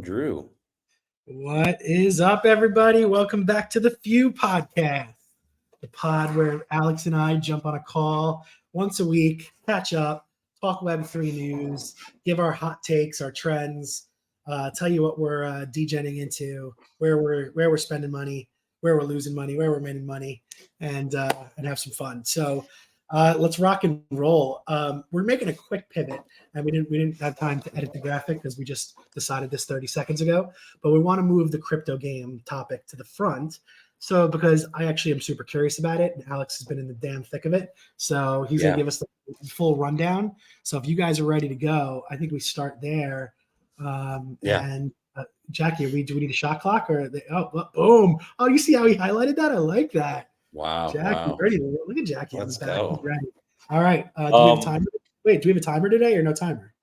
Drew. What is up, everybody? Welcome back to the Few Podcast, the pod where Alex and I jump on a call once a week, catch up, talk Web3 news, give our hot takes, our trends, tell you what we're degenning into, where we're spending money, where we're losing money, where we're making money, and have some fun. So let's rock and roll. We're making a quick pivot, and we didn't have time to edit the graphic because we just decided this 30 seconds ago. But we want to move the crypto game topic to the front. So because I actually am super curious about it, and Alex has been in the damn thick of it, so he's gonna give us the full rundown. So if you guys are ready to go, I think we start there. And Jackie, do we need a shot clock or boom? Oh, you see how he highlighted that? I like that. Wow. Jackie, ready to look at Jackie. Let's go. He's ready. All right. Do we have a timer? Wait, do we have a timer today or no timer?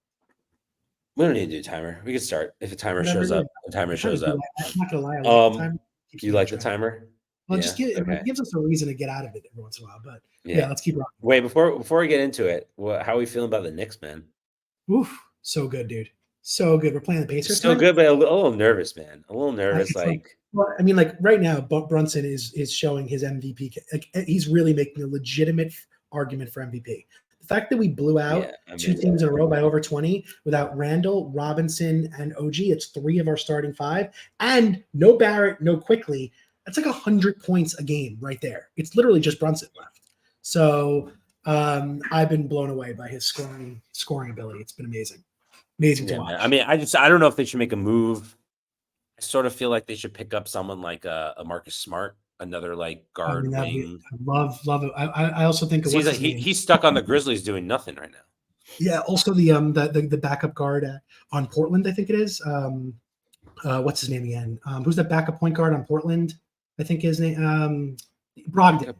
We don't need to do a timer. We can start if a timer shows up. A timer shows up. I'm not gonna lie. I like the timer. You like the timer? Well, it gives us a reason to get out of it every once in a while. But let's keep rocking. Wait, before we get into it, how are we feeling about the Knicks, man? Oof, so good, dude. So good. We're playing the Pacers. So good, but a little nervous, man. A little nervous. Well, I mean, like right now, Brunson is showing his MVP. Like, he's really making a legitimate argument for MVP. The fact that we blew out two teams in a row by over 20 without Randall, Robinson, and OG, it's 3 of our starting 5, and no Barrett, no Quickly. That's like 100 points a game right there. It's literally just Brunson left. So I've been blown away by his scoring ability. It's been amazing. Amazing to watch. I mean, I don't know if they should make a move. I sort of feel like they should pick up someone like a Marcus Smart, another like guard wing. I love it. I also think he's stuck on the Grizzlies doing nothing right now. Yeah. Also the backup guard on Portland, I think it is. What's his name again? Who's that backup point guard on Portland? I think his name Brogdon.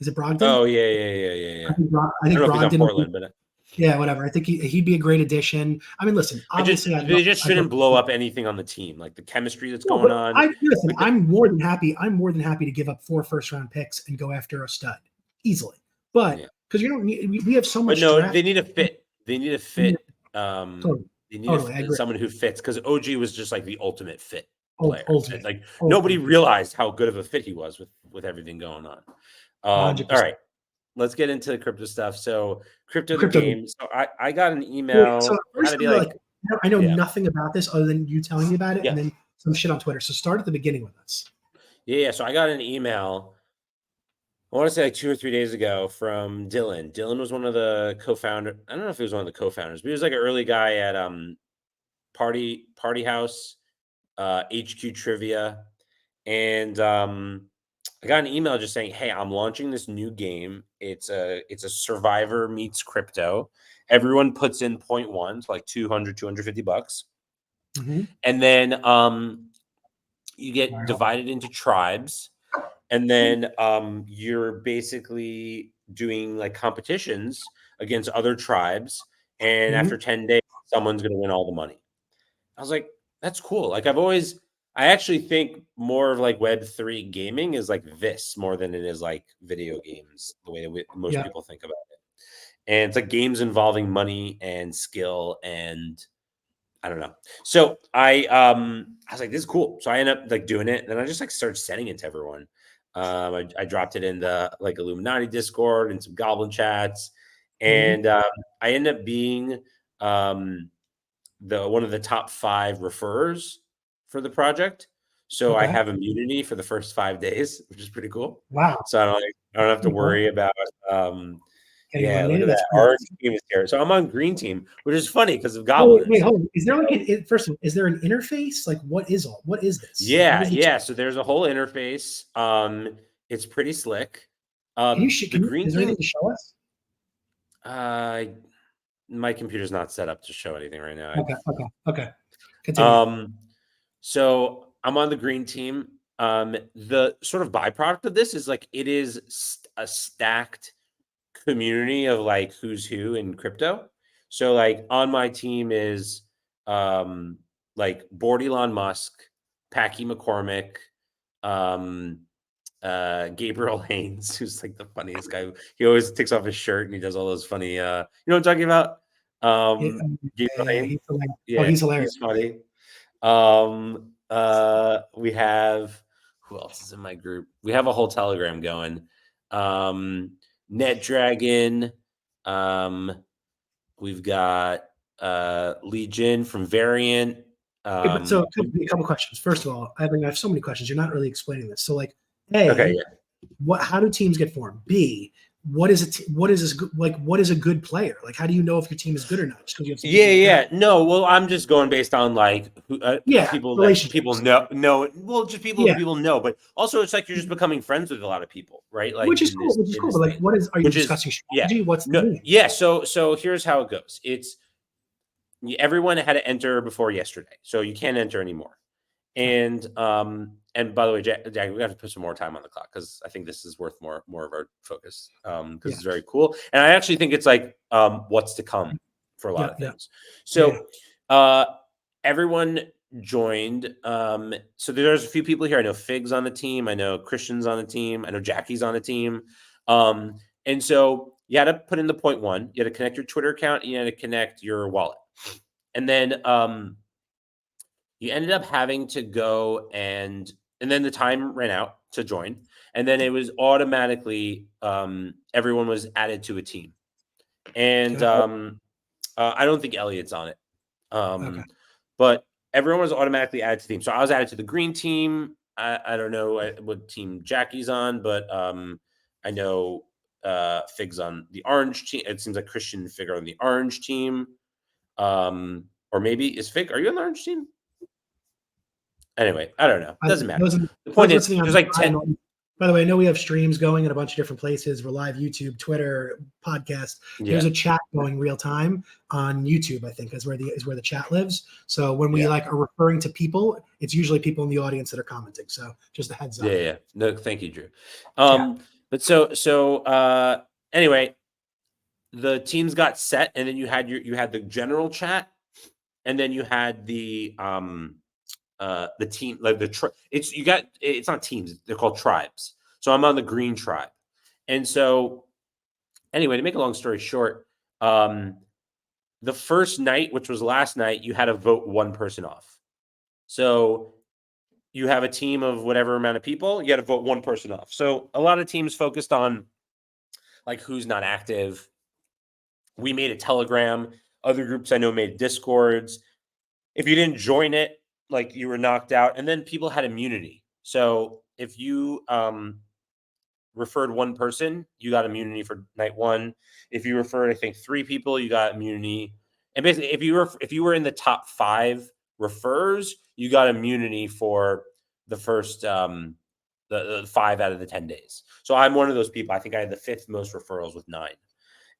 Is it Brogdon? Oh yeah. I think Brogdon. Portland, but. Yeah, whatever. I think he'd be a great addition. I mean, listen, obviously, they just shouldn't blow up anything on the team, like the chemistry that's going on. I'm more than happy. I'm more than happy to give up 4 first-round picks and go after a stud easily. But because we have so much. But no, they need a fit. They need a fit. They need someone who fits because OG was just like the ultimate fit player. Nobody realized how good of a fit he was with everything going on. All right. Let's get into the crypto stuff. So crypto game. So I got an email. So I know nothing about this other than you telling me about it and then some shit on Twitter. So start at the beginning with us. Yeah. So I got an email, I want to say like 2 or 3 days ago from Dylan. Dylan was one of the co-founders. I don't know if he was one of the co-founders, but he was like an early guy at Party House, HQ Trivia. And I got an email just saying, "Hey, I'm launching this new game. It's a Survivor meets crypto. Everyone puts in 0.1, so like $250. Mm-hmm. And then you get divided into tribes, and then you're basically doing like competitions against other tribes. And after 10 days, someone's going to win all the money." I was like, "That's cool." Like I actually think more of like Web3 gaming is like this more than it is like video games, the way that most people think about it. And it's like games involving money and skill and I don't know. So I was like, this is cool. So I ended up like doing it. And then I just like started sending it to everyone. I dropped it in the like Illuminati Discord and some Goblin chats. And I ended up being one of the top 5 referrers for the project. So I have immunity for the first 5 days, which is pretty cool. Wow. So I don't have to worry about look at that. Orange team is here. So I'm on green team, which is funny because of goblins. Wait, hold on. Is there like is there an interface? Like what is this? Yeah. So there's a whole interface. It's pretty slick. Is there anything to show us? My computer's not set up to show anything right now. Okay. Continue. So I'm on the green team. The sort of byproduct of this is like it is a stacked community of like who's who in crypto. So like on my team is like Board Elon Musk, Packy McCormick, Gabriel Haynes, who's like the funniest guy. He always takes off his shirt and he does all those funny you know what I'm talking about? Gabriel Haynes. He's hilarious. He's funny. We have, who else is in my group? We have a whole Telegram going. NetDragon. We've got Legion from Variant. Okay, but so a couple questions. First of all, I have so many questions. You're not really explaining this. So like, Okay, A, yeah. how do teams get formed? B, what is what is this like? What is a good player? Like, how do you know if your team is good or not? Just because you have some people. Yeah. No, well, I'm just going based on like who, Yeah, people that people relationships. know. Well, just people who Yeah, people know, but also it's like you're just becoming friends with a lot of people, right? Like which is cool. Which is in cool. this But like, thing, what is? Are you which is discussing yeah, strategy? What's the no, meaning? yeah. So here's how it goes. It's everyone had to enter before yesterday, so you can't enter anymore. Okay. And by the way, Jack, we have to put some more time on the clock because I think this is worth more of our focus because Yeah. it's very cool, and I actually think it's like what's to come for a lot Yeah. of Yeah. things. Yeah. So everyone joined. So there's a few people here. I know Fig's on the team. I know Christian's on the team. I know Jackie's on the team. And so you had to put in the point one. You had to connect your Twitter account. And you had to connect your wallet, and then you ended up having to go and then the time ran out to join, and then it was automatically everyone was added to a team, and Okay. I don't think Elliot's on it, Okay. but everyone was automatically added to the team. So I was added to the green team. I don't know what team Jackie's on, but I know Fig's on the orange team. It seems like Christian and Fig are on the orange team, or maybe is Fig? Are you on the orange team? Anyway, I don't know. Doesn't matter. The point Those is, listening on there's the like pod 10. by the way, I know we have streams going in a bunch of different places. We're live YouTube, Twitter, podcast. There's Yeah. a chat going real time on YouTube, I think, is where the chat lives. So when we Yeah. like are referring to people, it's usually people in the audience that are commenting. So just a heads up. Yeah. No, thank you, Drew. Chat. But anyway, the teams got set, and then you had the general chat, and then you had the team, like it's not teams, they're called tribes. So I'm on the green tribe. And so anyway, to make a long story short, the first night, which was last night, you had to vote one person off. So you have a team of whatever amount of people, you got to vote one person off. So a lot of teams focused on like who's not active. We made a Telegram. Other groups I know made Discords. If you didn't join it, like you were knocked out. And then people had immunity. So if you referred one person, you got immunity for night one. If you referred, I think 3 people, you got immunity. And basically, if you were in the top 5 refers, you got immunity for the first the 5 out of the 10 days. So I'm one of those people. I think I had the 5th most referrals with 9.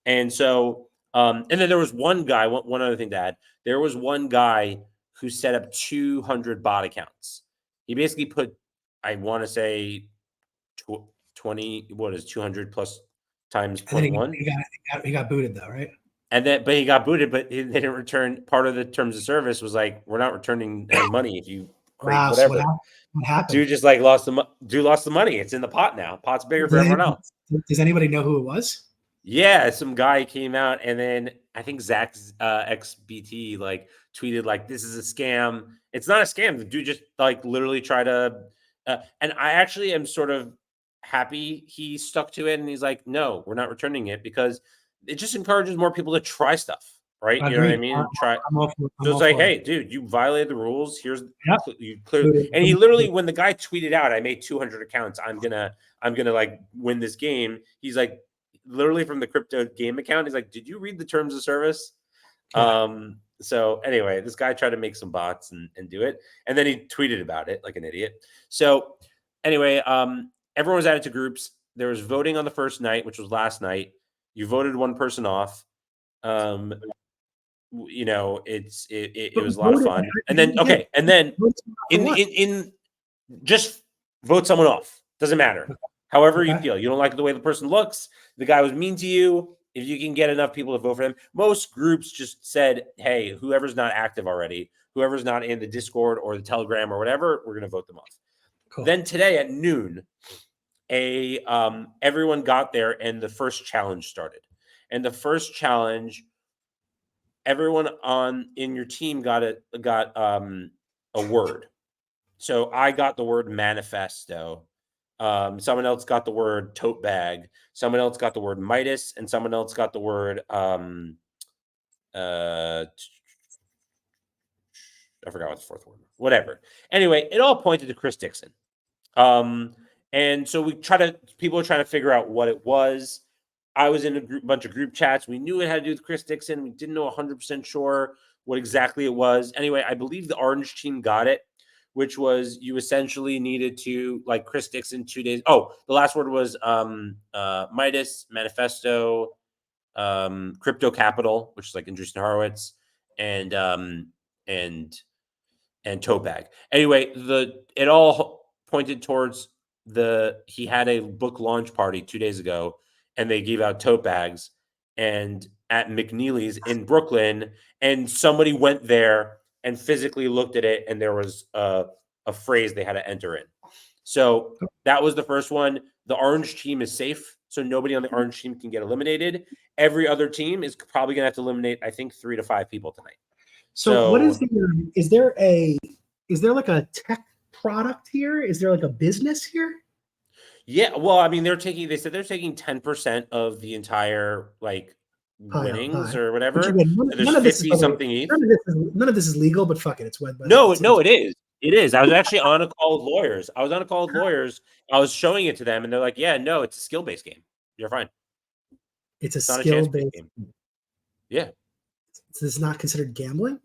And so and then there was one guy. One other thing to add: there was one guy who set up 200 bot accounts. He basically put, I want to say, 20, what is 200 plus times And then point one. he got booted though, right? And then, but he got booted, but they didn't return. Part of the terms of service was like, we're not returning any money if you create Wow. So whatever. what happened? Dude just like lost the money. It's in the pot now. Pot's bigger for everyone else. Does anybody know who it was? Yeah, some guy came out, and then I think Zach's XBT like tweeted like, "This is a scam." It's not a scam. The dude just like literally tried to, and I actually am sort of happy he stuck to it, and he's like, "No, we're not returning it," because it just encourages more people to try stuff, right? You know what I Agreed. mean? And try. I'm So it's all like, for it. hey, dude, you violated the rules. Here's Yep. you clear. Booted. And he literally, when the guy tweeted out, "I made 200 accounts. I'm gonna like win this game." He's like, literally from the crypto game account. He's like, "Did you read the terms of service?" Yeah. So anyway, this guy tried to make some bots and do it, and then he tweeted about it like an idiot. So anyway, everyone was added to groups. There was voting on the first night, which was last night. You voted one person off. You know, it But was a lot of voted, fun. I And then don't get okay, and then voted for what? in just vote someone off. Doesn't matter. However you Okay. feel. You don't like the way the person looks. The guy was mean to you. If you can get enough people to vote for them, most groups just said, "Hey, whoever's not active already, whoever's not in the Discord or the Telegram or whatever, we're going to vote them off." Cool. Then today at noon, everyone got there and the first challenge started. And the first challenge, everyone in your team got a a word. So I got the word manifesto. Someone else got the word tote bag. Someone else got the word Midas, and someone else got the word I forgot what the fourth word was. Whatever. Anyway, it all pointed to Chris Dixon. And so people were trying to figure out what it was. I was in a bunch of group chats. We knew it had to do with Chris Dixon. We didn't know 100% sure what exactly it was. Anyway, I believe the orange team got it, which was you essentially needed to, like, Chris Dixon 2 days. Oh, the last word was Midas, manifesto, crypto capital, which is like Andreessen Horowitz, and tote bag. Anyway, it all pointed towards he had a book launch party 2 days ago, and they gave out tote bags and at McNeely's in Brooklyn, and somebody went there and physically looked at it, and there was a phrase they had to enter in. So that was the first one. The orange team is safe, so nobody on the orange team can get eliminated. Every other team is probably going to have to eliminate, I think, 3 to 5 people tonight. So what is is there like a tech product here? Is there like a business here? Yeah, well, I mean, they said they're taking 10% of the entire winnings or whatever. There's 50 something each. None of this is legal, but fuck it, it's web. No, it is. It is. I was actually on a call with lawyers. I was showing it to them, and they're like, "Yeah, no, it's a skill-based game. You're fine. It's a skill-based game. Yeah. So it's not considered gambling?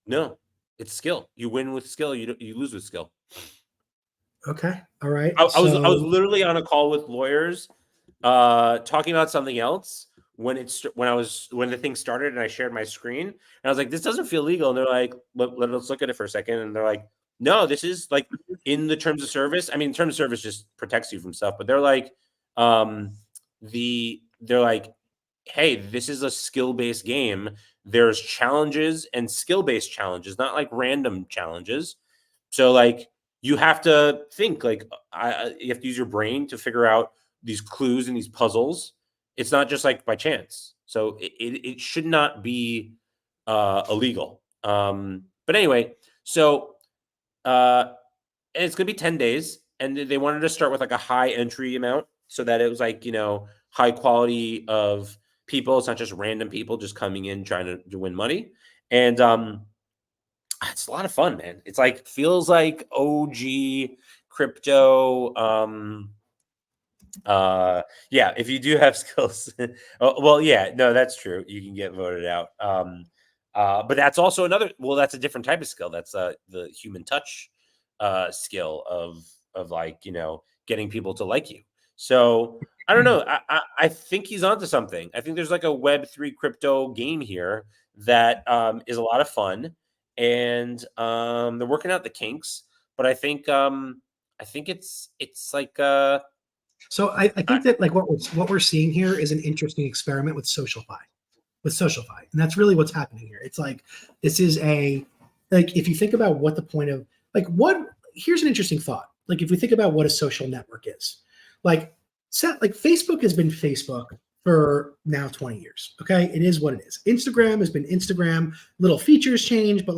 No, it's skill. You win with skill. You lose with skill. Okay. All right. I was literally on a call with lawyers, talking about something else when the thing started, and I shared my screen, and I was like, "This doesn't feel legal." And they're like, "Let's look at it for a second." And they're like, "No, this is like in the terms of service." I mean, terms of service just protects you from stuff, but they're like, they're like, "Hey, this is a skill-based game. There's challenges and skill-based challenges, not like random challenges. So like you have to think you have to use your brain to figure out these clues and these puzzles. It's not just like by chance. So it should not be illegal. But anyway, so and it's gonna be 10 days, and they wanted to start with like a high entry amount so that it was like, high quality of people. It's not just random people just coming in trying to win money. And it's a lot of fun, man. It's like feels like OG crypto. Yeah, if you do have skills. Well, yeah, no, that's true. You can get voted out. But that's also that's a different type of skill. That's the human touch skill of like, getting people to like you. So I don't know. I think he's onto something. I think there's like a Web3 crypto game here that is a lot of fun, and they're working out the kinks. But I think it's like so I think that like what we're seeing here is an interesting experiment with SocialFi, and that's really what's happening here. It's like this is if you think about what the point of here's an interesting thought. Like if we think about what a social network is, like Facebook has been Facebook for now 20 years. Okay, it is what it is. Instagram has been Instagram. Little features change, but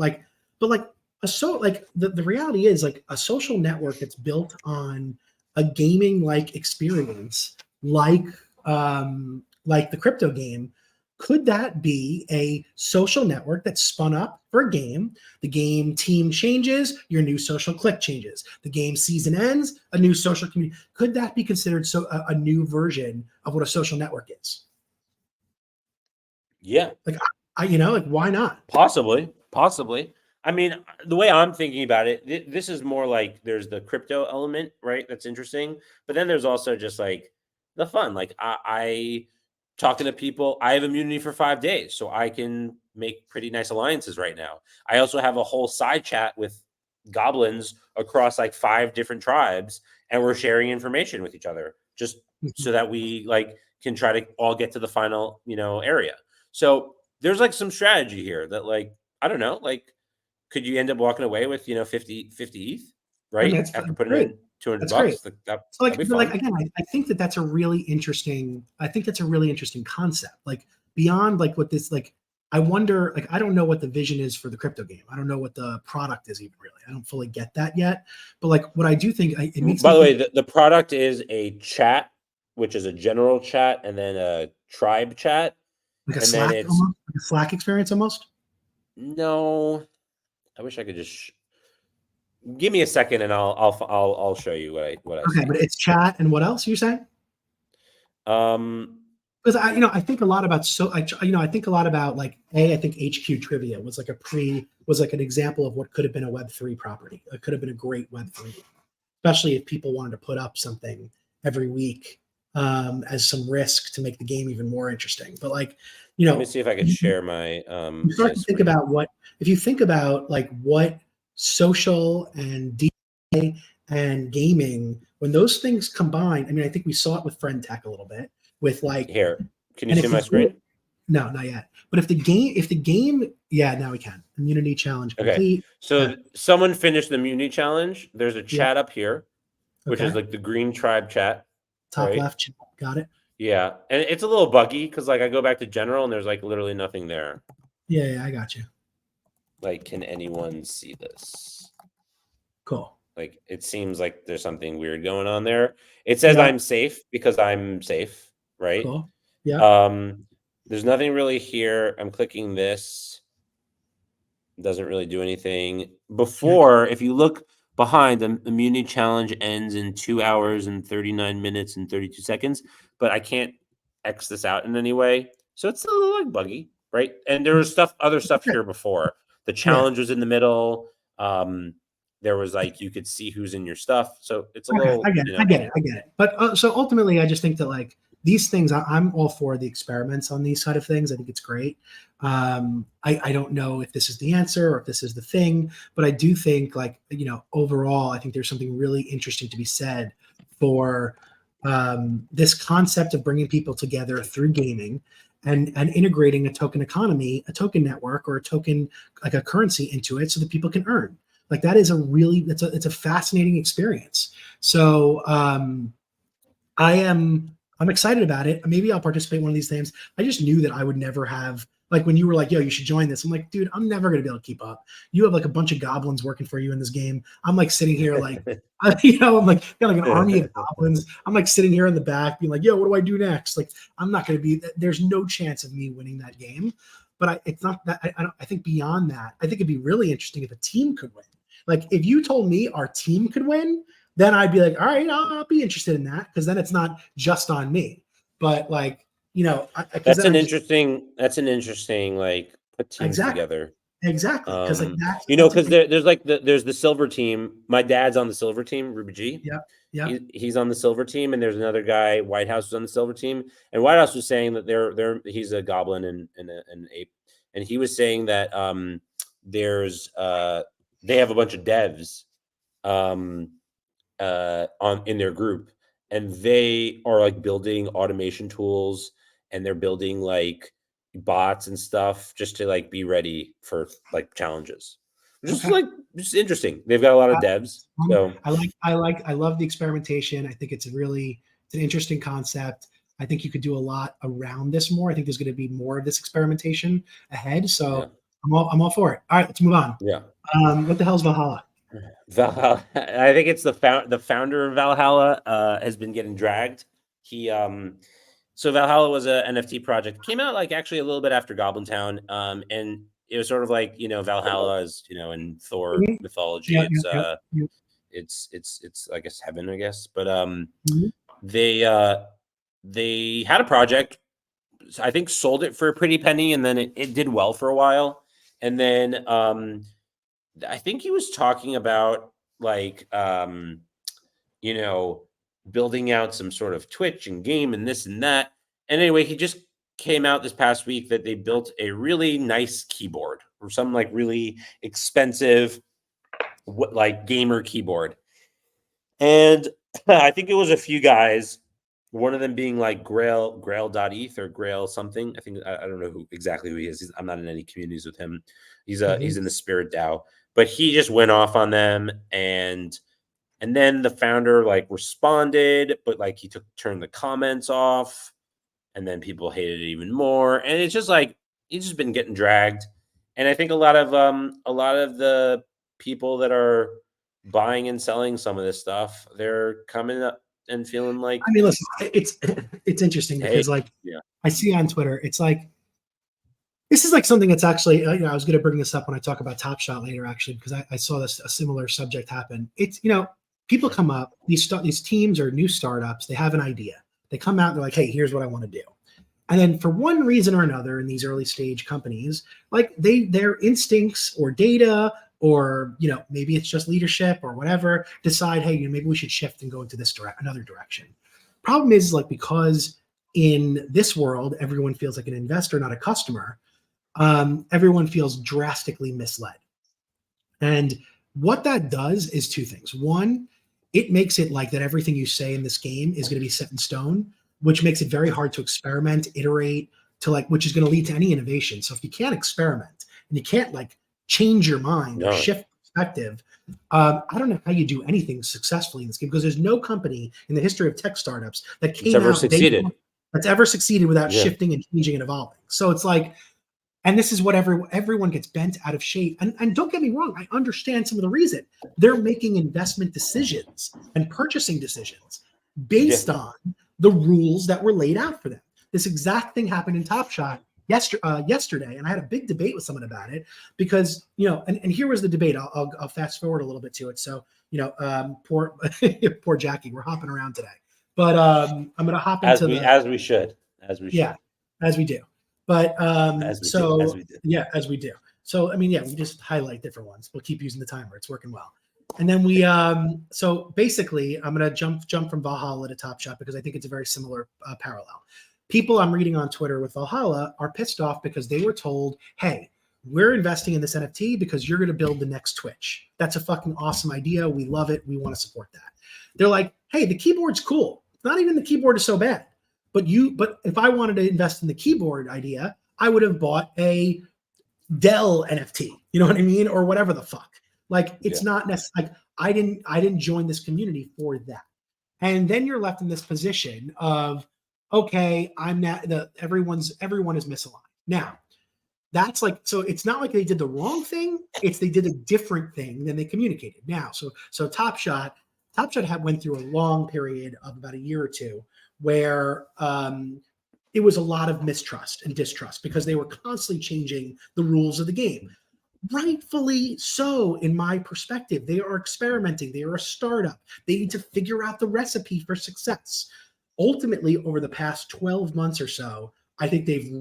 the reality is like a social network that's built on a gaming like experience, like the crypto game. Could that be a social network that's spun up for a game? The game team changes, your new social click changes. The game season ends, a new social community. Could that be considered a new version of what a social network is? Yeah. Why not? Possibly. I mean, the way I'm thinking about it, this is more like there's the crypto element, right? That's interesting. But then there's also just like the fun. Like I talking to people, I have immunity for 5 days, so I can make pretty nice alliances right now. I also have a whole side chat with goblins across like 5 different tribes, and we're sharing information with each other just so that we can try to all get to the final, area. So there's like some strategy here that I don't know, could you end up walking away with 50 ETH, right? I mean, after putting in $200 bucks. That'd be fun. Again, I think that's a really interesting concept. Like beyond what this I wonder, like, I don't know what the vision is for the crypto game. I don't know what the product is even really. I don't fully get that yet. But like, what I do think, it makes By me the way, think the product is a chat, which is a general chat, and then a tribe chat, like a and then Slack it's almost, like a Slack experience almost. no. I wish I could just give me a second, and I'll show you what I Okay, saw. but it's chat and what else are you saying? Um, Because I think a lot about I think a lot about like I think HQ Trivia was like was like an example of what could have been a Web3 property. It could have been a great Web3, especially if people wanted to put up something every week as some risk to make the game even more interesting. But like, let me see if I could share my you my start to think screen. about if you think about like what social and DA and gaming, when those things combine, I mean, I think we saw it with Friend Tech a little bit with like, Here, can you and see if the my screen? no, not yet. But if the game, yeah, now we can. Immunity challenge Okay, complete. so Okay. someone finished the immunity challenge. There's a Yeah. chat up here, which is Okay. like the green tribe chat, Top right? left. Got it. Yeah, and it's a little buggy because like I go back to general and there's like literally nothing there. Yeah, I got you. Like, can anyone see this? Cool. Like, it seems like there's something weird going on there. It says Yeah. I'm safe because I'm safe, right? Cool. Yeah. Um, there's nothing really here. I'm clicking this. Doesn't really do anything. Yeah. Before, if you look behind, the immunity challenge ends in 2 hours and 39 minutes and 32 seconds, but I can't X this out in any way. So it's a little like buggy, right? And there was other stuff Okay. here before. The Yeah. challenge was in the middle. There was like you could see who's in your stuff. So it's a Okay, I little, get it. I get it. I get it. But so ultimately, I just think that like these things, I'm all for the experiments on these side of things. I think it's great. I don't know if this is the answer or if this is the thing, but I do think like overall, I think there's something really interesting to be said for this concept of bringing people together through gaming and integrating a token economy, a token network, or a token like a currency into it, so that people can earn. Like that is it's a fascinating experience. So I'm excited about it. Maybe I'll participate in one of these things. I just knew that I would never have like when you were like, yo, you should join this. I'm like, dude, I'm never gonna be able to keep up. You have like a bunch of goblins working for you in this game. I'm like sitting here like I'm like got like an army of goblins. I'm like sitting here in the back being like, yo, what do I do next? Like I'm not gonna be there's no chance of me winning that game. But it's not that I think beyond that, I think it'd be really interesting if a team could win. Like if you told me our team could win, then I'd be like, all right, I'll be interested in that because then it's not just on me. But like, because that's then an I just interesting like put teams exactly, together. exactly, because like that's a Because great. there's like there's the silver team. My dad's on the silver team, Ruby G. Yeah, yeah. He's on the silver team, and there's another guy, Whitehouse, was on the silver team. And Whitehouse was saying that he's a goblin and an ape, and he was saying that there's they have a bunch of devs um on in their group, and they are like building automation tools, and they're building like bots and stuff just to like be ready for like challenges. Just Okay. like just interesting. They've got a lot of Uh, devs. So I love the experimentation. I think it's an interesting concept. I think you could do a lot around this more. I think there's going to be more of this experimentation ahead. yeah. So I'm all for it. All right, let's move on. Yeah. What the hell is Valhalla? Valhalla. I think it's the founder of Valhalla has been getting dragged. He so Valhalla was a NFT project. Came out like actually a little bit after Goblin Town. And it was sort of like, Valhalla is, in Thor Mhm. mythology. Yeah, yeah, yeah. Yeah. It's I guess heaven, I guess. But Mhm. they they had a project. I think sold it for a pretty penny, and then it did well for a while. And then I think he was talking about like you know, building out some sort of Twitch and game and this and that. And anyway, he just came out this past week that they built a really nice keyboard or some like really expensive like gamer keyboard. And I think it was a few guys, one of them being like Grail.eth or Grail something. I think I don't know exactly who he is. I'm not in any communities with him. He's Mhm. in the Spirit DAO, but he just went off on them, and then the founder like responded, but like he turned the comments off, and then people hated it even more. And it's just like he's just been getting dragged. And I think a lot of the people that are buying and selling some of this stuff, they're coming up and feeling like, I mean, listen, it's interesting hey, because like yeah, I see on Twitter, it's like this is like something that's actually, I was going to bring this up when I talk about Topshot later, actually, because I saw a similar subject happen. It's, people come up, these teams or new startups, they have an idea. They come out and they're like, hey, here's what I want to do. And then for one reason or another in these early stage companies, like their instincts or data, or, maybe it's just leadership or whatever, decide, hey, maybe we should shift and go into another direction. Problem is, like, because in this world, everyone feels like an investor, not a customer. Everyone feels drastically misled. And what that does is two things. One, it makes it like that everything you say in this game is going to be set in stone, which makes it very hard to experiment, iterate, which is going to lead to any innovation. So if you can't experiment and you can't change your mind or shift perspective, I don't know how you do anything successfully in this game, because there's no company in the history of tech startups that came out that's ever succeeded without shifting and changing and evolving. So it's like, and this is what everyone gets bent out of shape. And don't get me wrong, I understand some of the reason. They're making investment decisions and purchasing decisions based on the rules that were laid out for them. This exact thing happened in Topshot yesterday, and I had a big debate with someone about it because, and here was the debate. I'll fast forward a little bit to it. So, poor Jackie, we're hopping around today, but I'm going to hop into as we should. As we do. But as we do. So, I mean, we just highlight different ones. We'll keep using the timer. It's working well. And then so basically, I'm going to jump from Valhalla to Topshot because I think it's a very similar parallel. People I'm reading on Twitter with Valhalla are pissed off because they were told, hey, we're investing in this NFT because you're going to build the next Twitch. That's a fucking awesome idea. We love it. We want to support that. They're like, hey, the keyboard's cool. Not even the keyboard is so bad. But if I wanted to invest in the keyboard idea, I would have bought a Dell NFT. You know what I mean? Or whatever the fuck. Like, it's not necessarily, like, I didn't join this community for that. And then you're left in this position of, okay, everyone is misaligned. Now, that's like, so it's not like they did the wrong thing. It's they did a different thing than they communicated. Now, so Topshot went through a long period of about a year or two where it was a lot of mistrust and distrust because they were constantly changing the rules of the game. Rightfully so, in my perspective. They are experimenting. They are a startup. They need to figure out the recipe for success. Ultimately, over the past 12 months or so, I think they've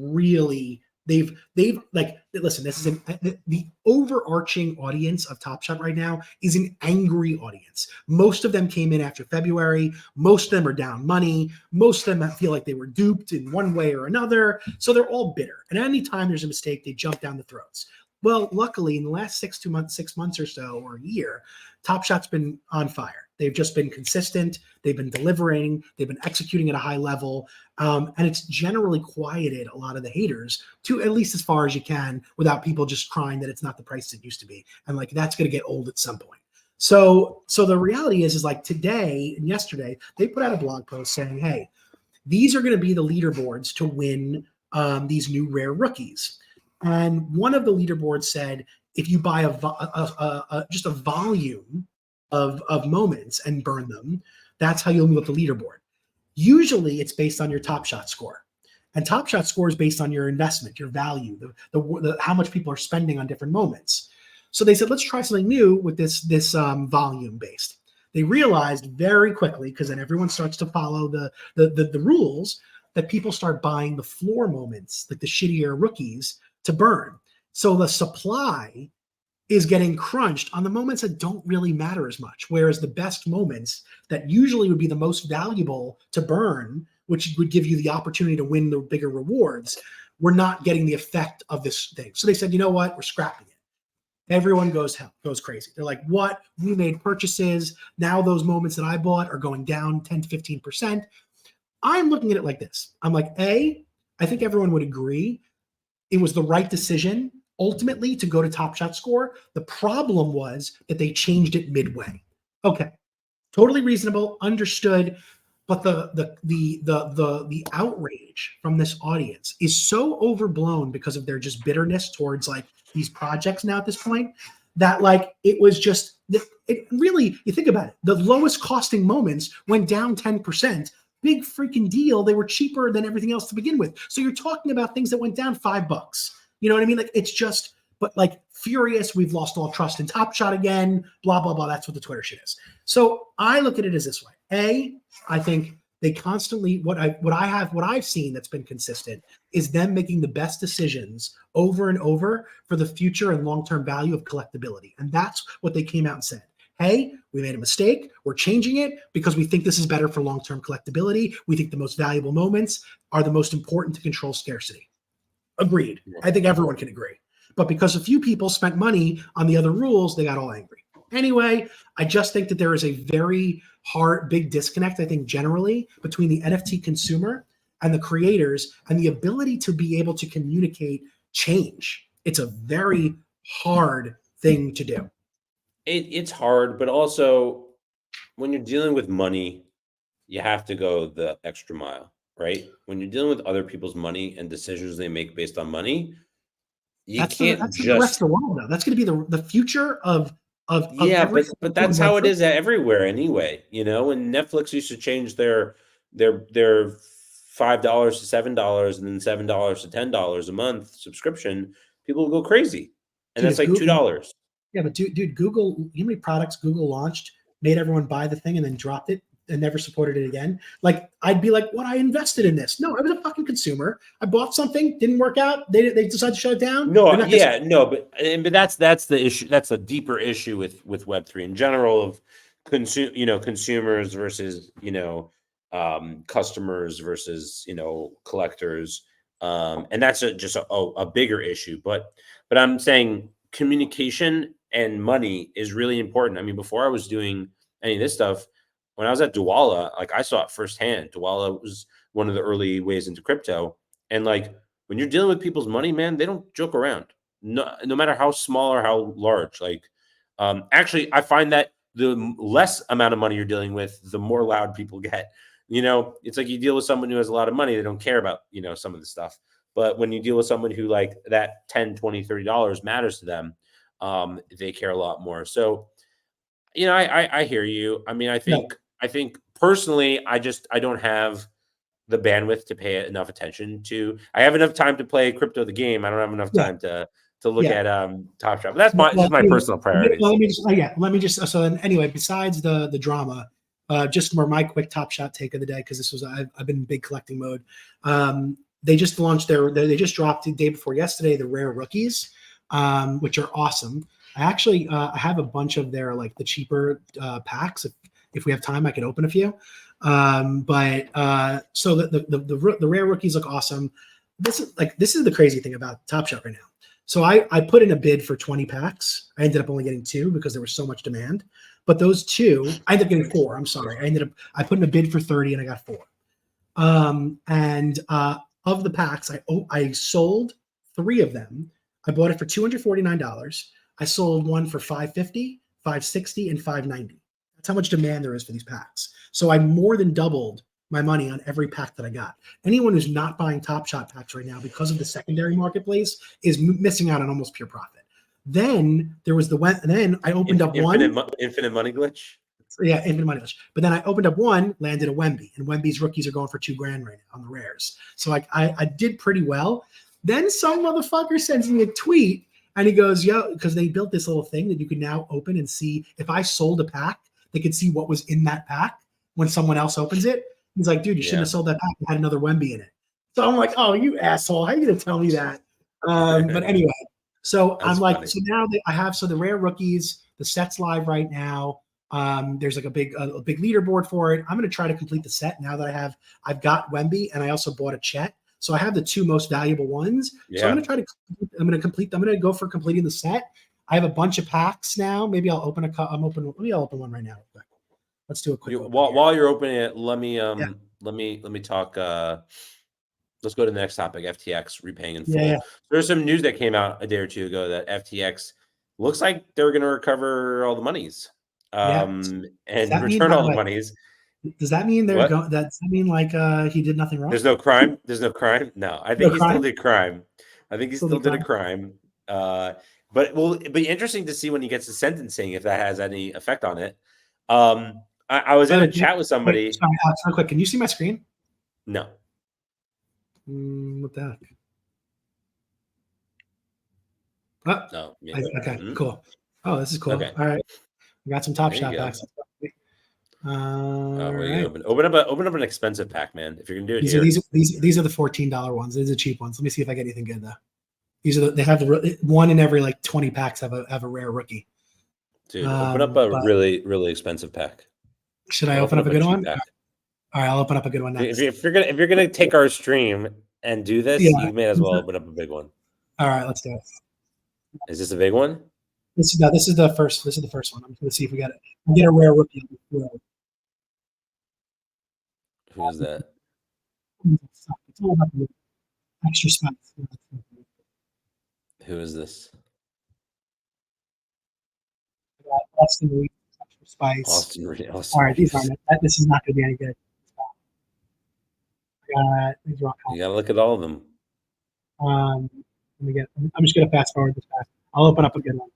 like, listen, this is the overarching audience of Topshot right now is an angry audience. Most of them came in after February. Most of them are down money. Most of them feel like they were duped in one way or another. So they're all bitter. And anytime there's a mistake, they jump down the throats. Well, luckily, in the last 6 months or so, or a year, Topshot's been on fire. They've just been consistent. They've been delivering. They've been executing at a high level. And it's generally quieted a lot of the haters to at least as far as you can without people just crying that it's not the price it used to be. And like, that's going to get old at some point. So the reality is like today and yesterday, they put out a blog post saying, hey, these are going to be the leaderboards to win these new rare rookies. And one of the leaderboards said, if you buy just a volume of moments and burn them, that's how you'll move up the leaderboard. Usually it's based on your Topshot score. And Topshot score is based on your investment, your value, the how much people are spending on different moments. So they said, let's try something new with this volume based. They realized very quickly, because then everyone starts to follow the rules, that people start buying the floor moments, like the shittier rookies, to burn. So the supply is getting crunched on the moments that don't really matter as much. Whereas the best moments that usually would be the most valuable to burn, which would give you the opportunity to win the bigger rewards, we're not getting the effect of this thing. So they said, you know what? We're scrapping it. Everyone goes crazy. They're like, what? We made purchases. Now those moments that I bought are going down 10 to 15%. I'm looking at it like this. I'm like, I think everyone would agree it was the right decision ultimately to go to Topshot score. The problem was that they changed it midway. Okay, totally reasonable, understood. But the outrage from this audience is so overblown because of their just bitterness towards like these projects now at this point, that like it was just it really, you think about it, the lowest costing moments went down 10%. Big freaking deal. They were cheaper than everything else to begin with. So you're talking about things that went down $5. You know what I mean? Like it's just, but like furious, we've lost all trust in Topshot again, blah, blah, blah. That's what the Twitter shit is. So I look at it as this way. I think they constantly, what I've seen that's been consistent is them making the best decisions over and over for the future and long-term value of collectability. And that's what they came out and said. Hey, we made a mistake. We're changing it because we think this is better for long-term collectability. We think the most valuable moments are the most important to control scarcity. Agreed. I think everyone can agree. But because a few people spent money on the other rules, they got all angry. Anyway, I just think that there is a very big disconnect, I think, generally between the NFT consumer and the creators and the ability to be able to communicate change. It's a very hard thing to do. It's hard, but also when you're dealing with money, you have to go the extra mile, right? When you're dealing with other people's money and decisions they make based on money, that's the rest of the world now. That's going to be the future of but that's how it is everywhere anyway. You know, when Netflix used to change their $5 to $7 and then $7 to $10 a month subscription, people will go crazy, and that's like $2. Yeah, but dude, Google, how many products Google launched, made everyone buy the thing and then dropped it and never supported it again? Like, I'd be like, what? I invested in this. No, I was a fucking consumer. I bought something, didn't work out. They decided to shut it down. But that's the issue. That's a deeper issue with Web3 in general of consumers versus customers versus collectors, and that's just a bigger issue. But I'm saying communication and money is really important. I mean, before I was doing any of this stuff, when I was at Duala, like I saw it firsthand. Duala was one of the early ways into crypto. And like when you're dealing with people's money, man, they don't joke around. No matter how small or how large. Like actually, I find that the less amount of money you're dealing with, the more loud people get. It's like you deal with someone who has a lot of money, they don't care about, some of the stuff. But when you deal with someone who like that $10, $20, $30 matters to them, they care a lot more. So, I hear you. I mean, I think personally, I don't have the bandwidth to pay enough attention to. I have enough time to play crypto the game. I don't have enough time to look at Topshot. But that's just my personal priorities. Let me just. So then, anyway, besides the drama, just more my quick Topshot take of the day, because I've been in big collecting mode. They just launched they just dropped the day before yesterday the rare rookies, which are awesome. I actually I have a bunch of their like the cheaper packs. If we have time, I can open a few. So the rare rookies look awesome. This is the crazy thing about Topshot right now. So I put in a bid for 20 packs. I ended up only getting 2 because there was so much demand. But those 2, I ended up getting 4. I'm sorry. I put in a bid for 30 and I got 4. Of the packs, I sold 3 of them. I bought it for $249. I sold one for $550, $560, and $590. That's how much demand there is for these packs. So I more than doubled my money on every pack that I got. Anyone who's not buying Topshot packs right now because of the secondary marketplace is missing out on almost pure profit. Then there was then I opened up infinite money glitch. Yeah, infinite money glitch. But then I opened up one, landed a Wemby, and Wemby's rookies are going for $2,000 right now on the rares. So I did pretty well. Then some motherfucker sends me a tweet and he goes, yo, because they built this little thing that you can now open and see if I sold a pack, they could see what was in that pack when someone else opens it. He's like, dude, you shouldn't have sold that pack. It had another Wemby in it. So I'm like, oh, you asshole. How are you going to tell me that? But anyway, so I'm like, funny. So now I have the rare rookies, the set's live right now. There's like a big leaderboard for it. I'm going to try to complete the set now that I've got Wemby and I also bought a Chet. So I have the 2 most valuable ones. Yeah. So I'm going to go for completing the set. I have a bunch of packs now. Maybe I'll open I'll open one right now. Let's do a quick. While you're opening it, let me talk. Let's go to the next topic. FTX repaying in full. Yeah. There's some news that came out a day or 2 ago that FTX looks like they're going to recover all the monies, and return all the monies. Does that mean they're What? going? Does that mean like he did nothing wrong? There's no crime. There's no crime. No, I think No he still crime? did crime. I think he Still still did did a crime. But it will be interesting to see when he gets to sentencing if that has any effect on it. I was in a chat with Wait, somebody. sorry, Alex, real quick. Can you see my screen? No. What the heck? Oh, No. Yeah. okay, Mhm. cool. Oh, this is cool. Okay. All right, we got some There you Topshot go. packs. Oh, All what are you right. gonna open up an expensive pack, man. If you're gonna do it These here. are these are the $14 ones. These are the cheap ones. Let me see if I get anything good though. These are they have one in every like 20 packs have a rare rookie. Dude, open up a really, really expensive pack. Should I open up a good one? Pack. All right, I'll open up a good one next. If you're gonna take our stream and do this, you may as well open up a big one. All right, let's do it. Is this a big one? This is the first one. I'm going to see if we got it. We'll get a rare rookie. Who is that? It's all about the extra spots. Who is this? Austin Reed, extra spice. Austin Reed. All right, these aren't. This is not going to be any good. These are all you gotta look at all of them. I'm just going to fast forward this fast. I'll open up a good one.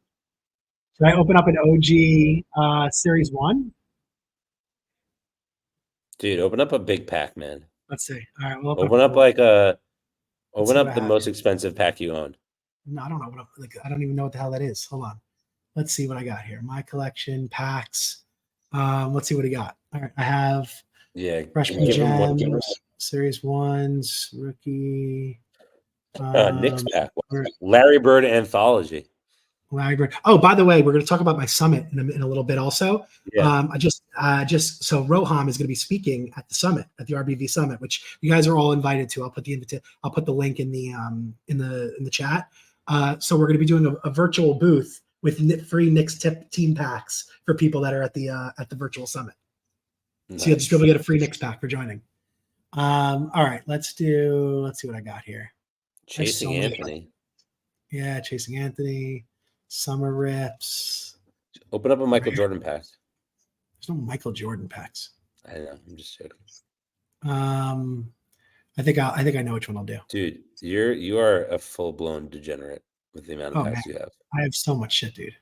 Should I open up an OG Series 1? Dude, open up a big pack, man. Let's see. All right, we'll open up the most expensive pack you own. No, I don't know I don't even know what the hell that is. Hold on. Let's see what I got here. My collection packs. Let's see what he got. All right, I have freshman gems, series 1s, rookie. Nick's pack. Larry Bird anthology. Larry Bird. Oh, by the way, we're going to talk about my summit in a little bit also. Yeah. So Roham is going to be speaking at the summit, at the RBV summit, which you guys are all invited to. I'll put the link in the chat. So we're going to be doing a virtual booth with free Knicks team packs for people that are at the virtual summit. Nice. So you'll just be able to get a free Knicks pack for joining. All right, let's see what I got here. Chasing Anthony. Yeah, Chasing Anthony. Summer rips. Open up a Michael Jordan pack. There's no Michael Jordan packs. I know. I'm just joking. I think I know which one I'll do. Dude, you are a full blown degenerate with the amount of packs you have. I have so much shit, dude.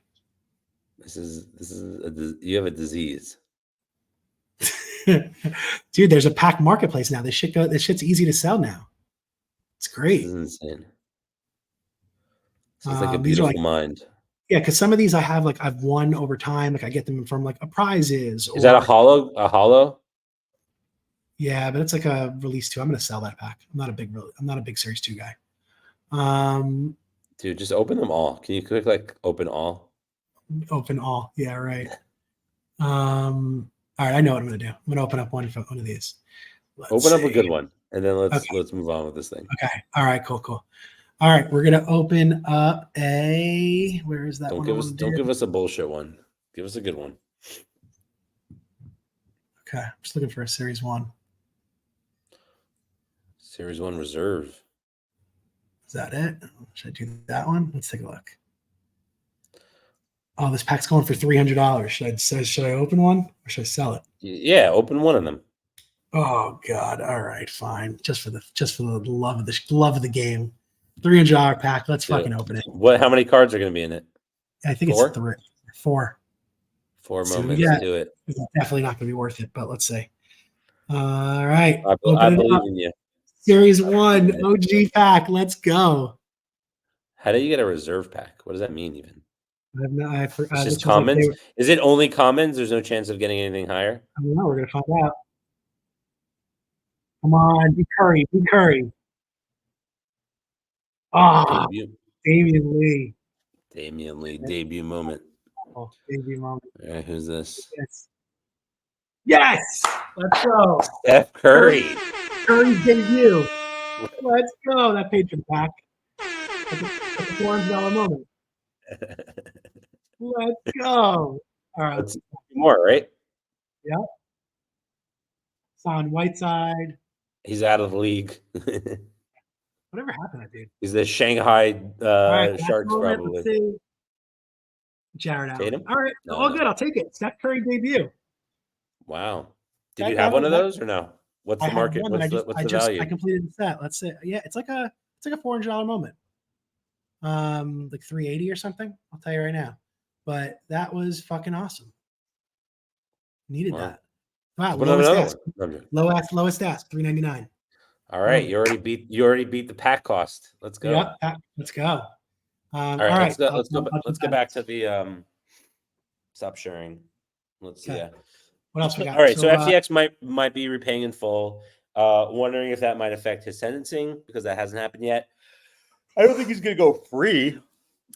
You have a disease. Dude, there's a pack marketplace now. This shit's easy to sell now. It's great. This is insane. It's like a beautiful mind. Yeah, because some of these I've won over time. Like I get them from like a prizes. Is that a hollow? A hollow? Yeah, but it's like a release 2. I'm gonna sell that pack. I'm not a big series 2 guy. Dude, just open them all. Can you click like open all? Open all. Yeah, right. All right, I know what I'm gonna do. I'm gonna open up one of these. Open up a good one, and then let's move on with this thing. Okay. All right. Cool. All right, we're gonna open up a. Where is that? Don't give us a bullshit one. Give us a good one. Okay, I'm just looking for a series 1. Series 1 reserve. Is that it? Should I do that one? Let's take a look. Oh, this pack's going for $300. Should I open one or should I sell it? Yeah, open one of them. Oh God! All right, fine. Just for the love of the game. $300 pack. Let's fucking open it. How many cards are going to be in it? I think it's 3. 4. 4 moments to do it. It's definitely not going to be worth it, but let's see. All right. I believe in you. Series 1 OG pack. Let's go. How do you get a reserve pack? What does that mean even? It's just commons? Is it only commons? There's no chance of getting anything higher? I don't know. We're going to find out. Come on. Be Curry. Oh, Damian Lee. Debut moment. Oh, debut moment. All right, who's this? Yes! Let's go. Steph Curry. Curry's debut. Let's go. That paid for the pack. That's a $400 moment. Let's go. All right. Let's see more, right? Yeah. It's on Whiteside. He's out of the league. Whatever happened to that dude? He's the Shanghai Sharks, probably. Jared Allen. Tatum? All right. All good. I'll take it. Steph Curry debut. Wow. Did you have one of those or no? What's I the had market? one that What's the value? I completed the set. Let's say, yeah, it's like a $400 moment. Like 380 or something. I'll tell you right now. But that was fucking awesome. Needed Wow. that. Wow, Put on lowest another ask. one. Lowest ask, 399. All right, Boom. you already beat the pack cost. Let's go. Yep, let's go. All All right, right, let's go back to the stop sharing. Let's see. okay. Yeah. What else we All got? right, so So FTX might be repaying in full. Wondering if that might affect his sentencing because that hasn't happened yet. I don't think he's going to go free.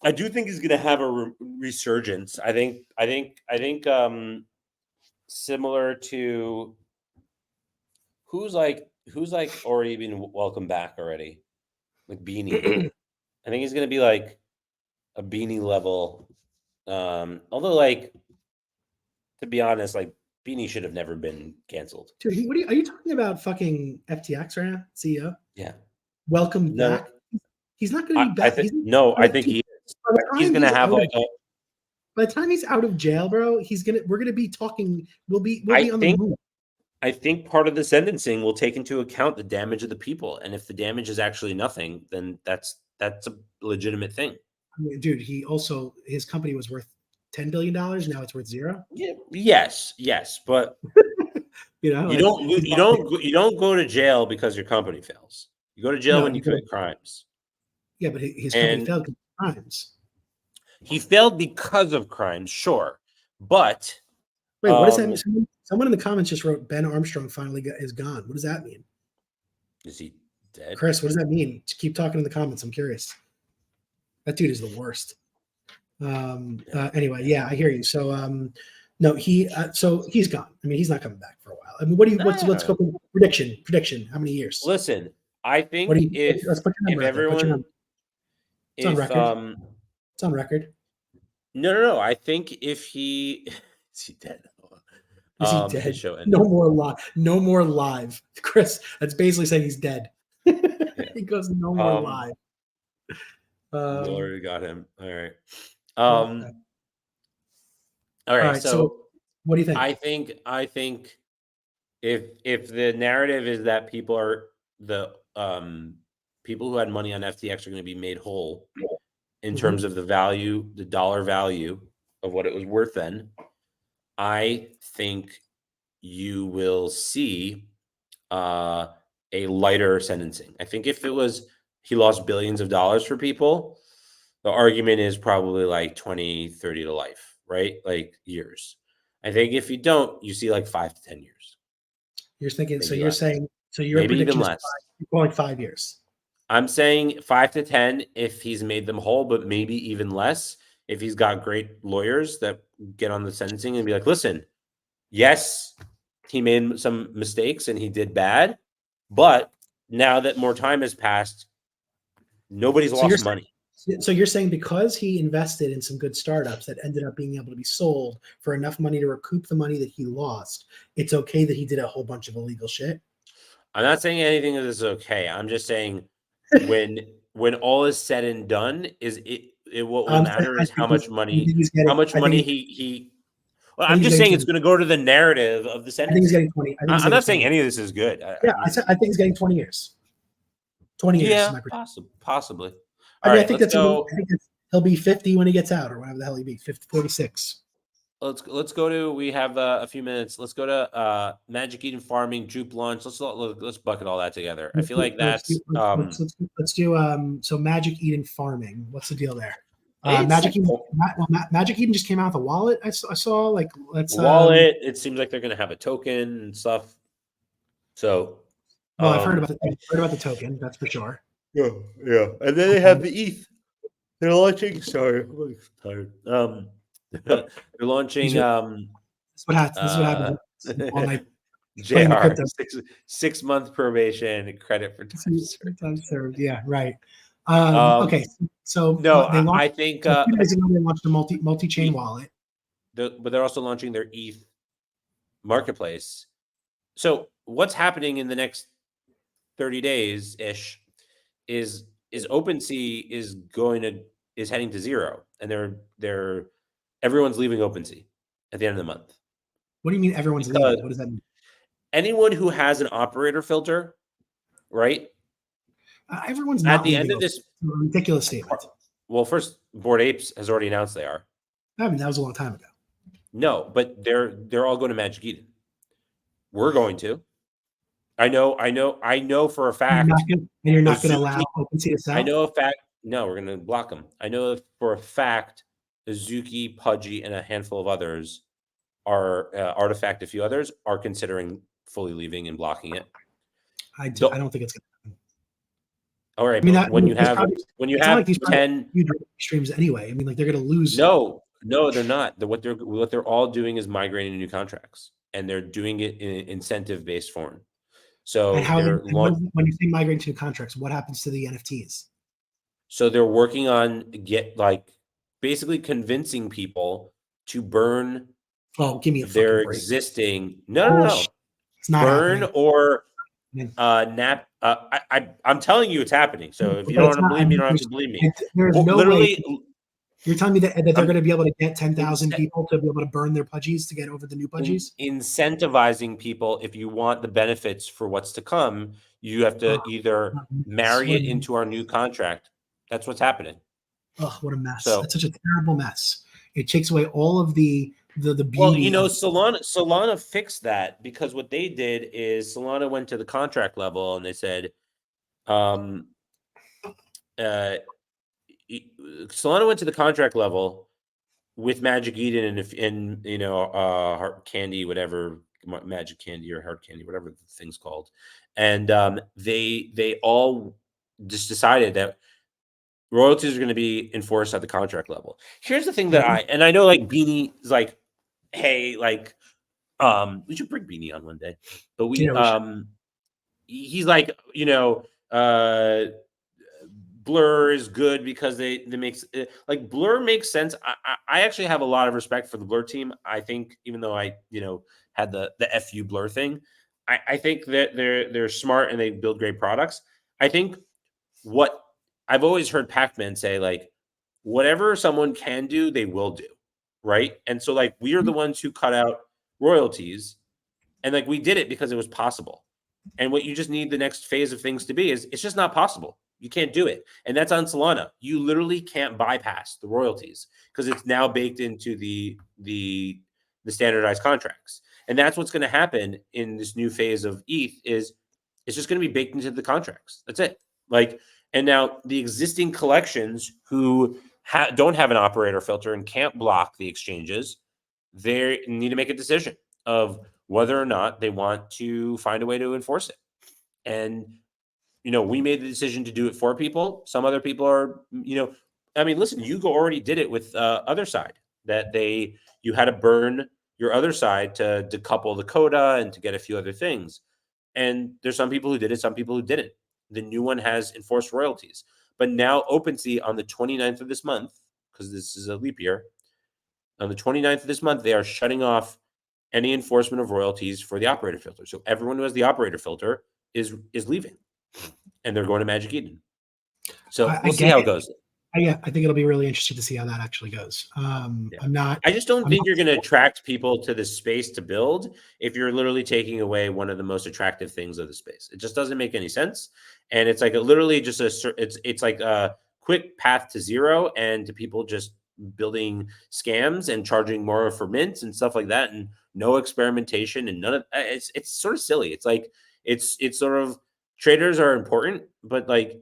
I do think he's going to have a resurgence. I think similar to who's like already been welcomed back already, like Beanie. I think he's going to be like a Beanie level. Although, like, to be honest, like Beanie should have never been canceled. dude, are you talking about fucking FTX right now? CEO? Yeah. Welcome No, back. He's not going to be back. I think he is. By the He's time going to have like by the time he's out of jail, bro, we're gonna be talking. We'll be I on think the move. I think part of the sentencing will take into account the damage of the people, and if the damage is actually nothing, then that's a legitimate thing. I mean, dude, his company was worth $10 billion. Now it's worth zero. Yeah. Yes, but You know, you like don't go to jail because your company fails. You go to jail no, when you commit crimes. yeah, but his company And failed crimes. he failed because of crimes, sure, but Wait, what does that mean? Someone in the comments just wrote Ben Armstrong finally is gone. What does that mean? is he dead? Chris, what does that mean? Just keep talking in the comments. I'm curious. That dude is the worst. Anyway, yeah, I hear you. So, no, so he's gone. I mean, he's not coming back for a while. I mean, let's go prediction. How many years? Listen, I think let's put your if number out there. everyone, it's on record. It's on record. No. I think if he is he dead? Is he dead? His show ended. No more live. Chris, that's basically saying he's dead. Yeah. He goes no more live. We already got him. All right. Okay. All right. So what do you think? I think if the narrative is that people are the people who had money on FTX are going to be made whole in terms of the dollar value of what it was worth, then I think you will see a lighter sentencing. I think if it was he lost billions of dollars for people, the argument is probably like 20, 30 to life, right? Like years. I think if you don't, you see like 5 to 10 years. You're thinking, maybe so you're less. saying, so your maybe prediction even is less. You're going 5 years. I'm saying 5 to 10 if he's made them whole, but maybe even less if he's got great lawyers that get on the sentencing and be like, listen, yes, he made some mistakes and he did bad, but now that more time has passed, nobody's lost money. So you're saying because he invested in some good startups that ended up being able to be sold for enough money to recoup the money that he lost, it's okay that he did a whole bunch of illegal shit? I'm not saying anything of this is okay. I'm just saying when all is said and done, what will matter is how much money he well, I'm just saying it's going to go to the narrative of the sentence. I think he's getting 20. I'm not saying any of this is good. I think he's getting 20 years. 20 years. Yeah, possibly. I think he'll be 50 when he gets out, or whatever the hell he be. 46. Let's go to. We have a few minutes. Let's go to Magic Eden Farming, JUP Launch. Let's bucket all that together. I feel like that's let's do so Magic Eden Farming. What's the deal there? Magic Eden just came out with a wallet. I saw like wallet. It seems like they're going to have a token and stuff. So, well, I've heard about the token. That's for sure. Yeah, and then they have the ETH. They're launching. Sorry, I'm tired. They're launching. This is what happens. All night. JR 6 month probation credit for time served. Yeah, right. Okay, so no, I think 2 days ago they launched a multi-chain wallet, but they're also launching their ETH marketplace. So what's happening in the next 30 days ish is OpenSea is heading to zero, and everyone's leaving OpenSea at the end of the month. What do you mean everyone's leaving? What does that mean? anyone who has an operator filter, right? Everyone's At not the end leaving. of this, It's a ridiculous statement. well, first, Bored Apes has already announced they are. I mean, that was a long time ago. No, but they're all going to Magic Eden. We're going to. I know for a fact. You're not going to allow Azuki, OpenSea to sell? I know a fact. No, we're going to block them. I know for a fact Azuki, Pudgy, and a handful of others are Artifact. A few others are considering fully leaving and blocking it. I don't think it's going to happen. All right, I mean, when you it's have not like these 10 huge streams anyway. I mean, like they're going to lose. No, they're not. What they're all doing is migrating to new contracts, and they're doing it in incentive based form. So And how when you say migrating to new contracts, what happens to the NFTs? So they're working on basically convincing people to burn give me a their fucking break. existing no. It's not burn happening. Or nap. I'm telling you, it's happening. So if you don't want to believe me, you don't have to believe me. There's no way. You're telling me that they're going to be able to get 10,000 people to be able to burn their pudgies to get over the new pudgies? Incentivizing people, if you want the benefits for what's to come, you have to either marry it into our new contract. That's what's happening. Oh, what a mess. That's such a terrible mess. It takes away all of the beauty. Well, Solana fixed that, because what they did is Solana went to the contract level and they said, Solana went to the contract level with Magic Eden and Heart Candy, whatever, Magic Candy or Heart Candy, whatever the thing's called, and they all just decided that royalties are going to be enforced at the contract level. Here's the thing that I know, like Beanie is like, hey, like, we should bring Beanie on one day, but he's like, Blur is good because they makes like Blur makes sense. I actually have a lot of respect for the Blur team. I think, even though I had the FU Blur thing, I think that they're smart and they build great products. I think what I've always heard Pac-Man say, like, whatever someone can do, they will do, right? And so, like, we are the ones who cut out royalties, and like we did it because it was possible. And what you just need the next phase of things to be is it's just not possible. You can't do it. And that's on Solana. You literally can't bypass the royalties because it's now baked into the standardized contracts. And that's what's going to happen in this new phase of ETH is it's just going to be baked into the contracts. That's it. Like, and now the existing collections who don't have an operator filter and can't block the exchanges, they need to make a decision of whether or not they want to find a way to enforce it. And we made the decision to do it for people. Some other people are, I mean, listen, Yugo already did it with other side, that you had to burn your other side to decouple the coda and to get a few other things. And there's some people who did it, some people who didn't. The new one has enforced royalties. But now OpenSea on the 29th of this month, because this is a leap year, on the 29th of this month, they are shutting off any enforcement of royalties for the operator filter. So everyone who has the operator filter is leaving, and they're going to Magic Eden. So we'll see how it goes. I think it'll be really interesting to see how that actually goes. I just don't think you're going to attract people to this space to build if you're literally taking away one of the most attractive things of the space. It just doesn't make any sense. And it's like literally just it's like a quick path to zero, and to people just building scams and charging more for mints and stuff like that, and no experimentation and none of it's sort of silly. It's like it's sort of, traders are important, but like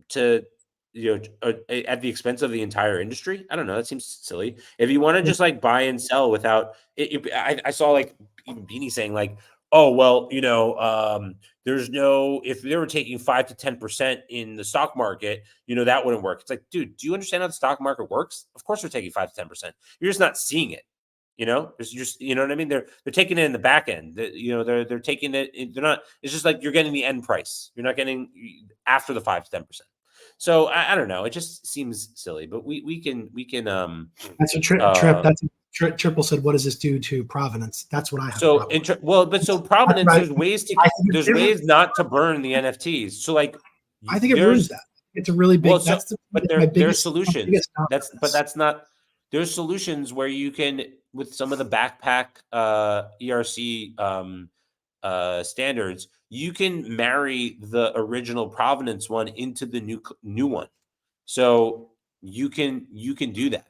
to at the expense of the entire industry, I don't know. That seems silly. If you want to just like buy and sell without I saw like even Beanie saying like, oh well, there's no, if they were taking 5 to 10% in the stock market, that wouldn't work. It's like, dude, do you understand how the stock market works? Of course they're taking 5 to 10%. You're just not seeing it. It's just, you know what I mean? They're taking it in the back end. They're taking it. They're not. It's just like you're getting the end price. You're not getting after the 5 to 10%. So I don't know. It just seems silly. But we can. That's a trip. That's Triple said. What does this do to Provenance? That's what I have. So Provenance. There's ways not to burn the NFTs. So like, I think it ruins that. It's a really big. But there's solutions. That's not. There's solutions where you can, with some of the backpack ERC standards, you can marry the original provenance one into the new one. So you can do that,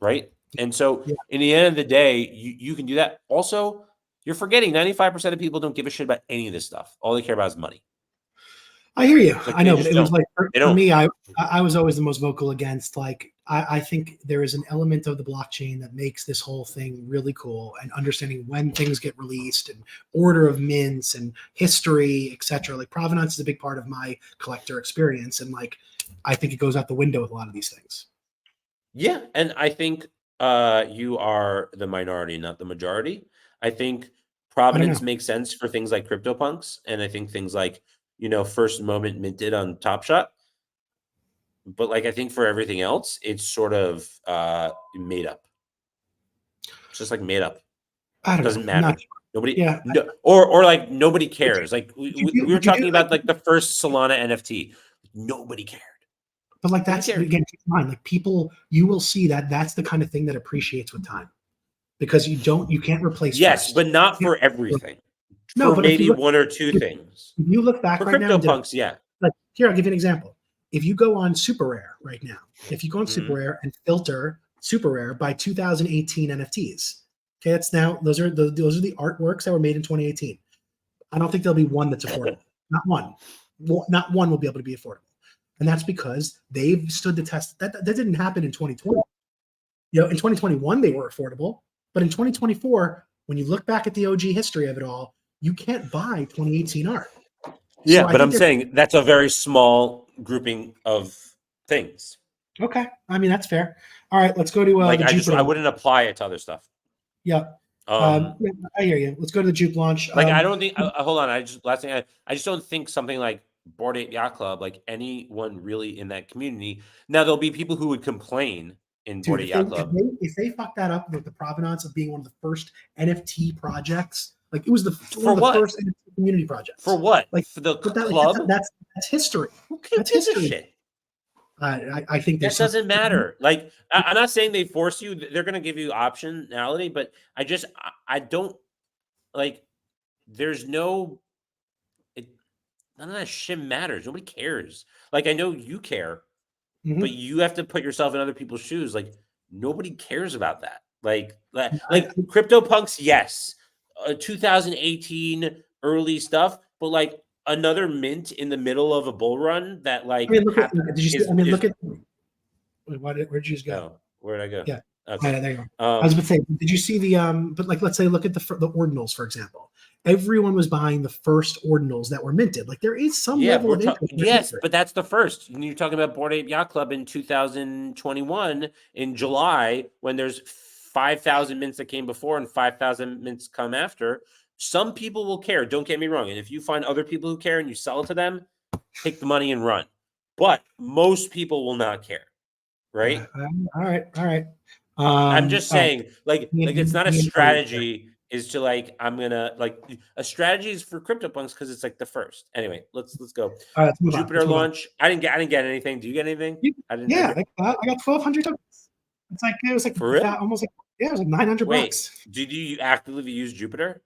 right? And so Yeah. in the end of the day, you can do that. Also, you're forgetting 95% of people don't give a shit about any of this stuff. All they care about is money. I hear you. Like, I know, but it was like They for don't. me, I was always the most vocal against. Like, I think there is an element of the blockchain that makes this whole thing really cool, and understanding when things get released and order of mints and history, etc. Like provenance is a big part of my collector experience, and like I think it goes out the window with a lot of these things. Yeah, and I think you are the minority, not the majority. I think I don't provenance know. makes sense for things like CryptoPunks, and I think things like, first moment minted on Topshot. But like I think for everything else, it's sort of made up. It's just like made up. I don't Doesn't know. I'm matter. not sure. Nobody, Yeah, no, or like nobody cares. Like we were but you do talking about like the first Solana NFT. Nobody cared. But like Nobody that's cared. again, keep in mind, like people, you will see that that's the kind of thing that appreciates with time, because you can't replace Yes, first. but not for everything. No, For but if maybe you look, one or two if things. you look back For right now and CryptoPunks, yeah. like here, I'll give you an example. If you go on Super Rare right now, if you go on Super Mhm. Rare and filter Super Rare by 2018 NFTs, okay, that's now those are the artworks that were made in 2018. I don't think there'll be one that's affordable. Not one. Not one will be able to be affordable. And that's because they've stood the test. That didn't happen in 2020. In 2021 they were affordable, but in 2024, when you look back at the OG history of it all, you can't buy 2018 art. Yeah, So I but think I'm they're saying that's a very small grouping of things. okay. I mean, that's fair. All right, let's go to Like the Jupiter. I wouldn't apply it to other stuff. Yeah. Yeah, I hear you. Let's go to the JUP launch. Like I don't think. Hold on. Last thing. I just don't think something like Bored Ape Yacht Club, like anyone really in that community. Now there'll be people who would complain in Bored dude, Ape Yacht Club. if they fuck that up with the provenance of being one of the first NFT projects, like it was For one of the what? first NFT community projects. For what? Like For the but that, club? like, that's history. Who That's gives a history. shit? I think That there's doesn't matter. Like I'm not saying they force you. They're going to give you optionality, but I don't like. There's no. None of that shit matters. Nobody cares. Like I know you care, but Mhm. you have to put yourself in other people's shoes. Like nobody cares about that. Like I- CryptoPunks, yes, 2018 early stuff, but like another mint in the middle of a bull run that I mean, did you see? I mean, is look at where'd you just go? oh, where'd I go? Yeah. Okay. There you go. I was going to say, did you see the but like let's say look at the ordinals, for example. Everyone was buying the first ordinals that were minted. Like there is some Yeah, level of interest. yes, but that's the first. You're talking about Bored Ape Yacht Club in 2021 in July when there's 5,000 mints that came before and 5,000 mints come after. Some people will care. Don't get me wrong. And if you find other people who care and you sell it to them, take the money and run. But most people will not care, right? All right. I'm just saying, like it's not a Me and strategy. Is to like I'm gonna like a strategy is for CryptoPunks because it's like the first. Anyway, let's go. All right, let's move on. Jupiter launch. I didn't get anything. Do you get anything? I didn't. Yeah, I got 1,200 tokens. It was like For real? almost like it was like $900. Wait, did you actively use Jupiter?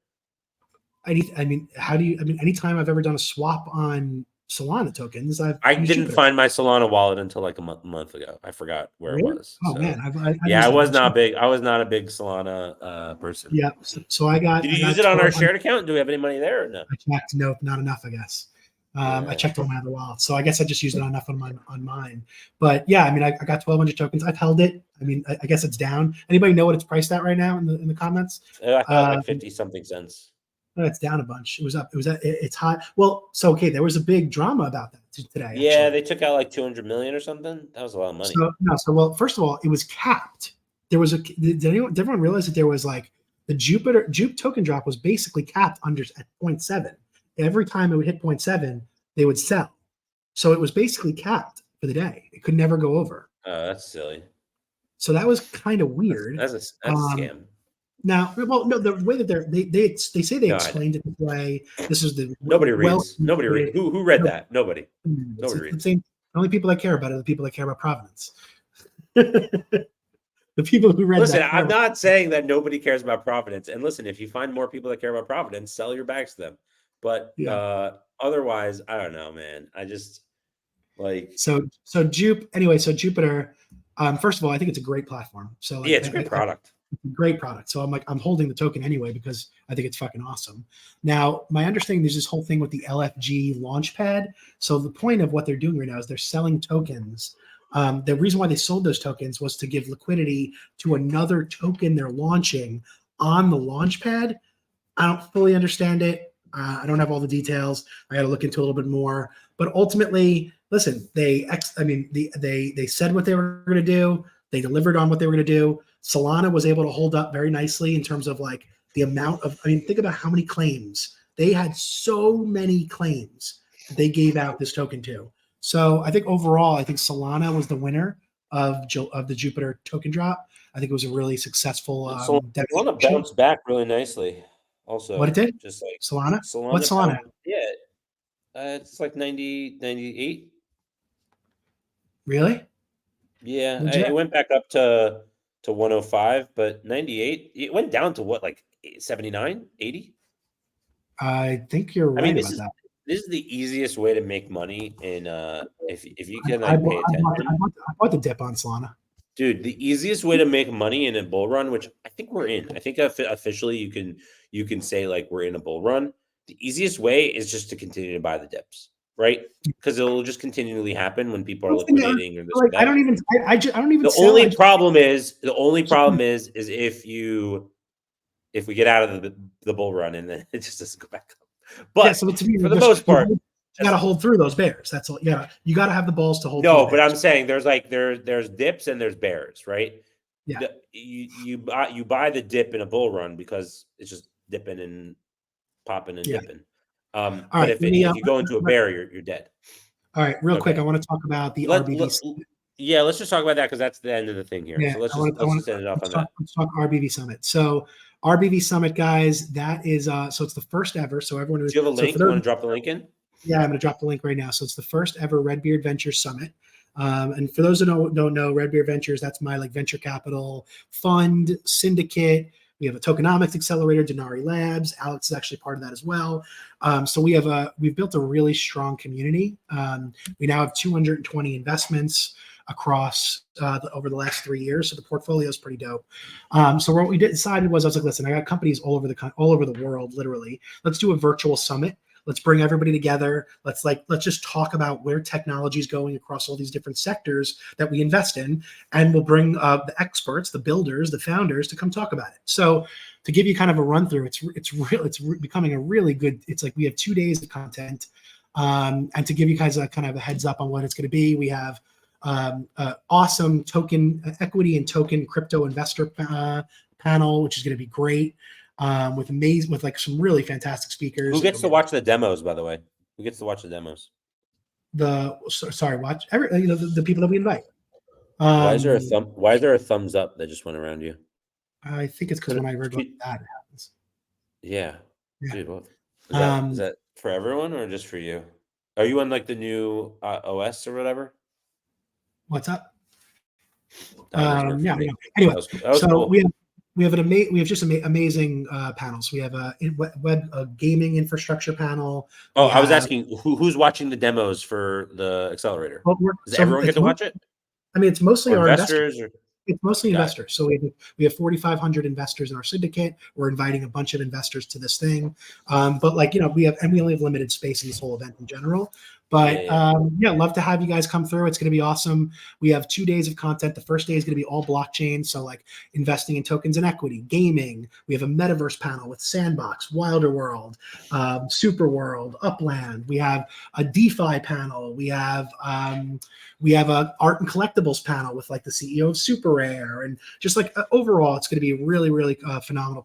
I mean, how do you? I mean, anytime I've ever done a swap on Solana tokens, I used didn't Jupiter. find my Solana wallet until like a month ago. I forgot where Really? it was. Oh so. man, I was not big. I was not a big Solana person. Yeah, so I got. Did you I got use it on our 1,200. shared account? Do we have any money there or no? I checked. Nope, not enough. I guess. I checked on my other wallet, so I guess I just used it on enough on mine. But yeah, I mean, I got 1,200 tokens. I've held it. I mean, I guess it's down. Anybody know what it's priced at right now in the comments? I thought like 50 something cents. It's down a bunch. It was up. It's high. Well, so okay, there was a big drama about that today. Yeah, actually. they took out like 200 million or something. That was a lot of money. Well, first of all, it was capped. There was did everyone realize that there was like the JUP token drop was basically capped at 0.7. Every time it would hit 0.7, they would sell. So it was basically capped for the day. It could never go over. Oh, that's silly. So that was kind of weird. That's a scam. Now, well, no, the way that they say they explained it this way. This is the nobody reads. Nobody reads. Who read that? Nobody. Nobody reads. Nobody reads. The only people that care about it are the people that care about provenance. The people who read Listen, that. I'm not saying that nobody cares about Providence. And listen, if you find more people that care about Providence, sell your bags to them. But otherwise, I don't know, man. I just like so Jupiter. First of all, I think it's a great platform. So like, it's a good product. Great product. So I'm holding the token anyway because I think it's fucking awesome. Now, my understanding, there's this whole thing with the LFG Launchpad. So the point of what they're doing right now is they're selling tokens. The reason why they sold those tokens was to give liquidity to another token they're launching on the Launchpad. I don't fully understand it. I don't have all the details. I got to look into a little bit more. But ultimately, listen, they said what they were going to do. They delivered on what they were going to do. Solana was able to hold up very nicely in terms of like the amount of, think about how many claims. They had so many claims that they gave out this token to. So I think overall, I think Solana was the winner of the Jupiter token drop. I think it was a really successful Solana bounced back really nicely. Also, what it did? Just like Solana? What's Solana? Yeah. It's like 90, 98. Really? Yeah, it went back up to 105, but 98, it went down to what, like 79, 80? I think you're right about that. This is the easiest way to make money in if you can I pay attention. I bought the dip on Solana. Dude, the easiest way to make money in a bull run, which I think we're in. I think officially you can say like we're in a bull run. The easiest way is just to continue to buy the dips, right? Because it'll just continually happen when people are liquidating or this or that. I don't even. The only problem is if we get out of the bull run and then it just doesn't go back up. But for the most part, you got to hold through those bears. That's all. Yeah, you got to have the balls to hold. No, but I'm saying there's dips and there's bears, right? Yeah. You buy the dip in a bull run because it's just dipping and popping and dipping. But if you go into a bear, you're dead. All right, real quick, I want to talk about the RBV. Yeah, let's just talk about that because that's the end of the thing here. Yeah, so let's just end it off on that. Let's talk RBV Summit. So RBV Summit, guys, that is so it's the first ever. So everyone, do you have a link? You want to drop the link in? Yeah, I'm going to drop the link right now. So it's the first ever Redbeard Ventures Summit. And for those who don't know, Redbeard Ventures, that's my like venture capital fund syndicate. We have a tokenomics accelerator, Denarii Labs. Alex is actually part of that as well. So we've built a really strong community. We now have 220 investments across over the last 3 years. So the portfolio is pretty dope. So what we decided was, I was like, listen, I got companies all over the world, literally. Let's do a virtual summit. Let's bring everybody together. Let's just talk about where technology is going across all these different sectors that we invest in, and we'll bring the experts, the builders, the founders to come talk about it. So to give you kind of a run through, it's becoming a really good. It's like we have 2 days of content, and to give you guys a kind of a heads up on what it's going to be, we have awesome token equity and token crypto investor panel, which is going to be great. With like some really fantastic speakers. Who gets to watch the demos, by the way? Who gets to watch the demos? The people that we invite. Why is there a thumbs up that just went around you? I think it's because when I read that, it happens. Yeah. Dude, is that for everyone or just for you? Are you on like the new OS or whatever? What's up? Yeah. Anyway, that was so cool. we have just amazing panels. We have a gaming infrastructure panel. I was asking who's watching the demos for the accelerator. Does everyone get to watch it? I mean, it's mostly our investors. It's mostly investors. It. So we have 4,500 investors in our syndicate. We're inviting a bunch of investors to this thing. But we only have limited space in this whole event in general. But love to have you guys come through. It's going to be awesome. We have 2 days of content. The first day is going to be all blockchain. So like investing in tokens and equity, gaming. We have a metaverse panel with Sandbox, Wilder World, Super World, Upland. We have a DeFi panel. We have a art and collectibles panel with like the CEO of Super Rare, and just like overall, it's going to be really, really phenomenal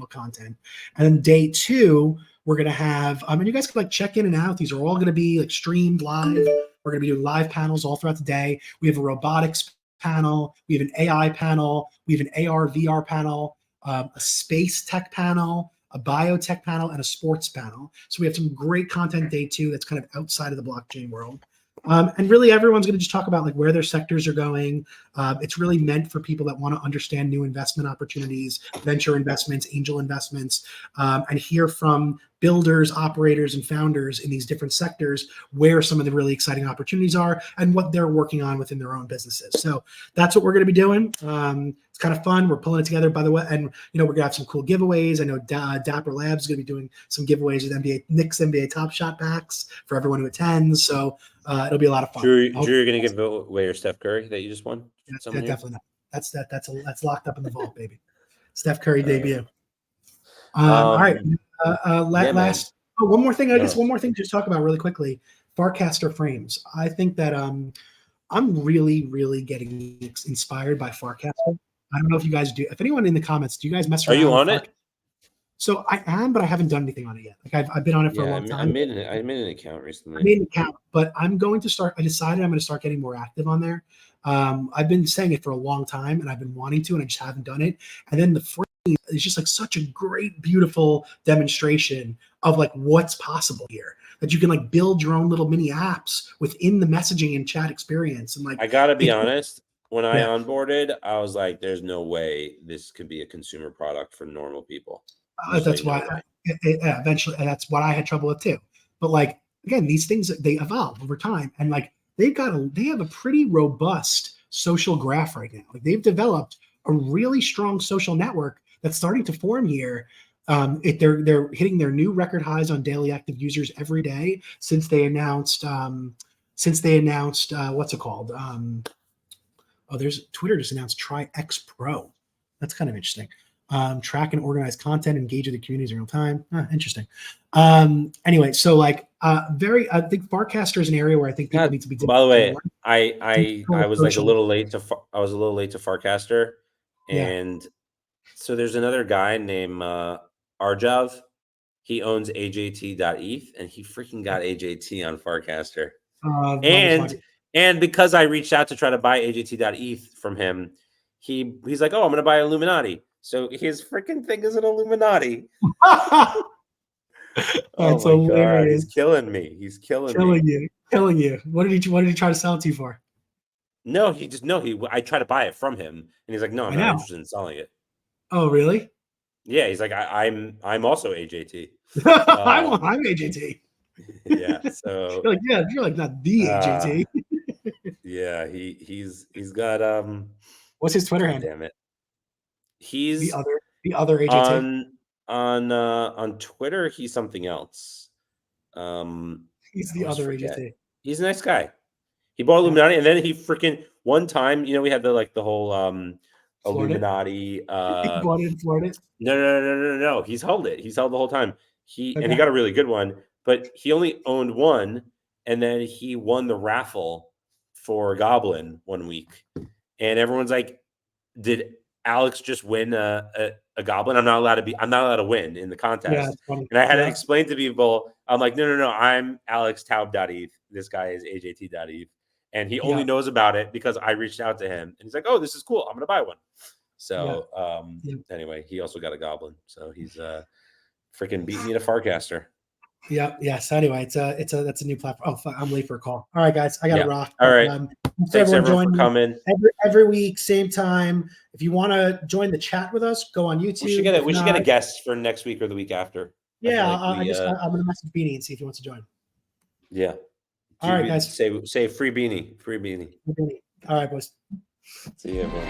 content. And then day 2, we're going to have, and you guys can like check in and out. These are all going to be like streamed live. We're going to be doing live panels all throughout the day. We have a robotics panel. We have an AI panel. We have an AR, VR panel, a space tech panel, a biotech panel, and a sports panel. So we have some great content day 2 that's kind of outside of the blockchain world. And really, everyone's going to just talk about like where their sectors are going. It's really meant for people that want to understand new investment opportunities, venture investments, angel investments, and hear from builders, operators, and founders in these different sectors where some of the really exciting opportunities are and what they're working on within their own businesses. So that's what we're going to be doing. It's kind of fun. We're pulling it together, by the way, and we're going to have some cool giveaways. I know Dapper Labs is going to be doing some giveaways with Nick's NBA Topshot packs for everyone who attends. So it'll be a lot of fun. Drew, you're going to give away your Steph Curry that you just won? Yeah, definitely not. That's locked up in the vault, baby. Steph Curry debut. All right. One more thing. I guess one more thing to just talk about really quickly. Farcaster Frames. I think that I'm really, really getting inspired by Farcaster. I don't know if you guys do. If anyone in the comments, do you guys mess around? Are you on it? So I am, but I haven't done anything on it yet. Like I've been on it for a long time. I made an account recently. I made an account, but I'm going to start. I decided I'm going to start getting more active on there. I've been saying it for a long time, and I've been wanting to, and I just haven't done it. And then the frame is just like such a great, beautiful demonstration of like what's possible here. That you can like build your own little mini apps within the messaging and chat experience. And like, I gotta be honest. When I onboarded, I was like, "There's no way this could be a consumer product for normal people." That's why eventually that's what I had trouble with too. But like again, these things they evolve over time, and like they have a pretty robust social graph right now. Like they've developed a really strong social network that's starting to form here. They're hitting their new record highs on daily active users every day since they announced what's it called? Twitter just announced Try X Pro. That's kind of interesting. Track and organize content, engage with the communities in real time. Interesting. Anyway, so like I think Farcaster is an area where I think people need to be. By the way, I was like a little late to Farcaster, and so there's another guy named Arjav. He owns AJT.eth, and he freaking got AJT on Farcaster. And because I reached out to try to buy AJT.eth from him, he's like, "Oh, I'm going to buy Illuminati." So his freaking thing is an Illuminati. That's hilarious. God, he's killing me. He's killing you. What did he try to sell it to you for? No, I tried to buy it from him, and he's like, "No, I'm not interested in selling it." Oh, really? Yeah, he's like, I'm also AJT. I'm AJT. Yeah, so you're like not the AJT. Yeah, he's got what's his Twitter handle? Damn it. He's the other AJT. On Twitter, he's something else. He's the other AJT. He's a nice guy. He bought Illuminati, and then he freaking one time, we had the whole Illuminati. He bought it in Florida. No. He's held it. He's held the whole time. And he got a really good one, but he only owned one, and then he won the raffle for Goblin one week, and everyone's like, "Did Alex just win a Goblin? I'm not allowed to win in the contest." And I had to explain to people, I'm like, no, I'm Alex Taub.eth. This guy is AJT.eth. And he only knows about it because I reached out to him, and he's like, "Oh, this is cool. I'm going to buy one." So anyway, he also got a Goblin. So he's freaking beat me to Farcaster. Yes. Anyway, that's a new platform. Oh, I'm late for a call. All right, guys, I got to rock. All right. Thanks everyone for coming. Every week, same time. If you want to join the chat with us, go on YouTube. We should get a guest for next week or the week after. Yeah, I'm going to message Beanie and see if he wants to join. Yeah. All right, guys. Say free Beanie. Free Beanie. All right, boys. See you, everyone.